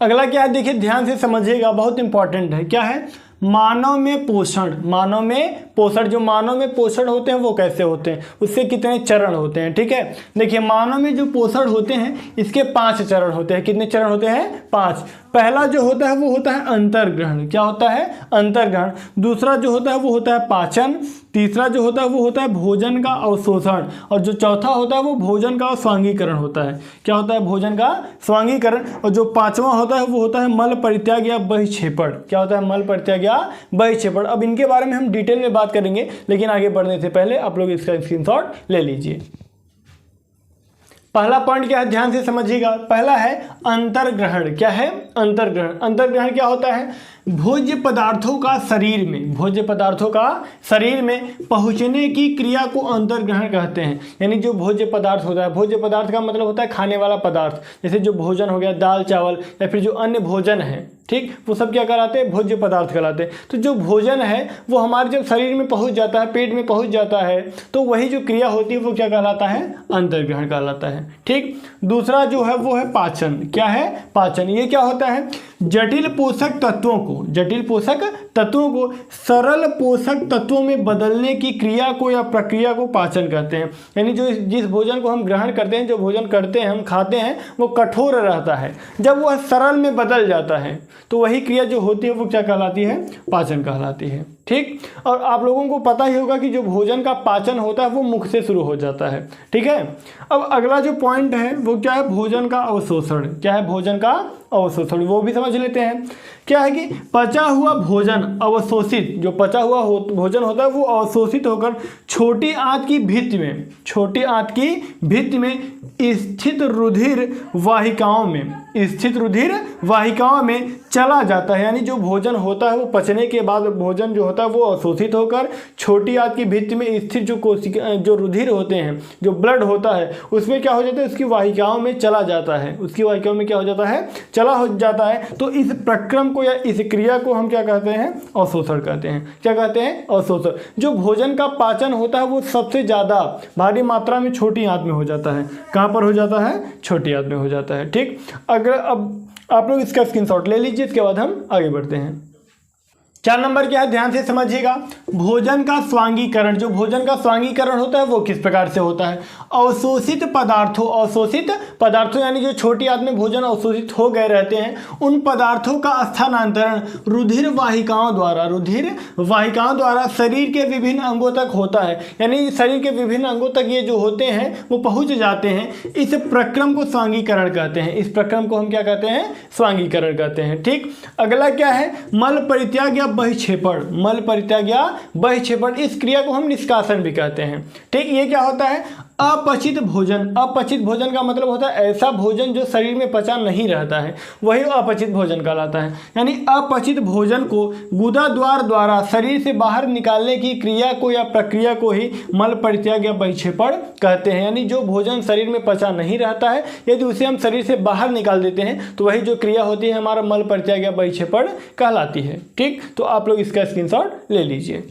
अगला क्या है, देखिए ध्यान से समझिएगा, बहुत इंपॉर्टेंट है। क्या है, मानव में पोषण। मानव में पोषण, जो मानव में पोषण होते हैं वो कैसे होते हैं, उससे कितने चरण होते हैं। ठीक है, देखिए मानव में जो पोषण होते हैं इसके 5 चरण होते हैं। कितने चरण होते हैं? 5। पहला जो होता है वो होता है अंतर्ग्रहण। क्या होता है? अंतर्ग्रहण। दूसरा जो होता है वो होता है पाचन। तीसरा जो होता है वो होता है भोजन का अवशोषण। और जो चौथा होता है वो भोजन का स्वांगीकरण होता है। क्या होता है? भोजन का स्वांगीकरण। और जो 5वां होता है वो होता है मल परित्याग या बहिक्षेपण। क्या होता है? मल परित्याग या बहिक्षेपण। अब इनके बारे में हम डिटेल में बात करेंगे, लेकिन आगे बढ़ने से पहले आप लोग इसका स्क्रीनशॉट ले लीजिए। पहला पॉइंट क्या है, ध्यान से समझिएगा। पहला है अंतर्ग्रहण। क्या है? अंतर्ग्रहण। अंतर्ग्रहण क्या होता है? भोज्य पदार्थों का शरीर में, भोज्य पदार्थों का शरीर में पहुंचने की क्रिया को अंतर्ग्रहण कहते हैं। यानी जो भोज्य पदार्थ होता है, भोज्य पदार्थ का मतलब होता है खाने वाला पदार्थ, जैसे जो भोजन हो गया, दाल चावल या फिर जो अन्य भोजन है, ठीक, वो सब क्या कहलाते हैं? भोज्य पदार्थ कहलाते हैं। तो जो भोजन है वो हमारे जब शरीर में पहुंच जाता है, पेट में पहुंच जाता है, तो वही जो क्रिया होती है वो क्या कहलाता है? अंतर्ग्रहण कहलाता है। ठीक। दूसरा जो है वो है पाचन। क्या है? पाचन। ये क्या होता है? जटिल पोषक तत्वों को, जटिल पोषक तत्वों को सरल पोषक तत्वों में बदलने की क्रिया को या प्रक्रिया को पाचन कहते हैं। यानी जो जिस भोजन को हम ग्रहण करते हैं, जो भोजन करते हैं, हम खाते हैं, वो कठोर रहता है, जब वह सरल में बदल जाता है तो वही क्रिया जो होती है वो क्या कहलाती है? पाचन कहलाती है। ठीक। और आप लोगों को पता ही होगा कि जो भोजन का पाचन होता है वो मुख से शुरू हो जाता है। ठीक है। अब अगला जो पॉइंट है वो क्या है? भोजन का अवशोषण। क्या है? भोजन का अवशोषण। वो भी समझ लेते हैं। क्या है कि पचा हुआ भोजन अवशोषित, जो पचा हुआ भोजन होता है वो अवशोषित होकर छोटी आंत की भित्ति में, छोटी आंत की भित्ति में स्थित रुधिर वाहिकाओं में, स्थित रुधिर वाहिकाओं में चला जाता है। यानी जो भोजन होता है वो पचने के बाद भोजन जो होता है वो अवशोषित होकर छोटी आंत की भित्ति में स्थित जो कोशिका, जो रुधिर होते हैं, जो ब्लड होता है, उसमें क्या हो जाता है? उसकी वाहिकाओं में चला जाता है। उसकी वाहिकाओं में क्या हो जाता है? चला हो जाता है। तो इस प्रक्रम को या इस क्रिया को हम क्या कहते हैं? अवशोषण कहते हैं। क्या कहते हैं? अवशोषण। जो भोजन का पाचन होता है वो सबसे ज़्यादा भारी मात्रा में छोटी आंत में हो जाता है। कहाँ पर हो जाता है? छोटी आंत में हो जाता है। ठीक। अगर अब आप लोग इसका स्क्रीनशॉट ले लीजिए, इसके बाद हम आगे बढ़ते हैं। 4 नंबर क्या है, ध्यान से समझिएगा। भोजन का स्वांगीकरण। जो भोजन का स्वांगीकरण होता है वो किस प्रकार से होता है? अवशोषित पदार्थों, अवशोषित पदार्थों यानी जो छोटी आंत में भोजन अवशोषित हो गए रहते हैं, उन पदार्थों का स्थानांतरण रुधिर वाहिकाओं द्वारा, रुधिर वाहिकाओं द्वारा शरीर के विभिन्न अंगों तक होता है। यानी शरीर के विभिन्न अंगों तक ये जो होते हैं वो पहुंच जाते हैं। इस प्रक्रम को स्वांगीकरण कहते हैं। इस प्रक्रम को हम क्या कहते हैं? स्वांगीकरण कहते हैं। ठीक। अगला क्या है? मल परित्याग या बहिक्षेपण। मल परित्याग या बहिक्षेपण, इस क्रिया को हम निष्कासन भी कहते हैं। ठीक। ये क्या होता है? अपचित भोजन। अपचित भोजन का मतलब होता है ऐसा भोजन जो शरीर में पचा नहीं रहता है, वही अपचित भोजन कहलाता है। यानी अपचित भोजन को गुदा द्वार द्वारा शरीर से बाहर निकालने की क्रिया को या प्रक्रिया को ही मल परित्याग या बहिक्षेपण कहते हैं। यानी जो भोजन शरीर में पचा नहीं रहता है, यदि उसे हम शरीर से बाहर निकाल देते हैं तो वही जो क्रिया होती है हमारा मल परित्याग या बहिक्षेपण कहलाती है। ठीक। तो आप लोग इसका स्क्रीनशॉट ले लीजिए।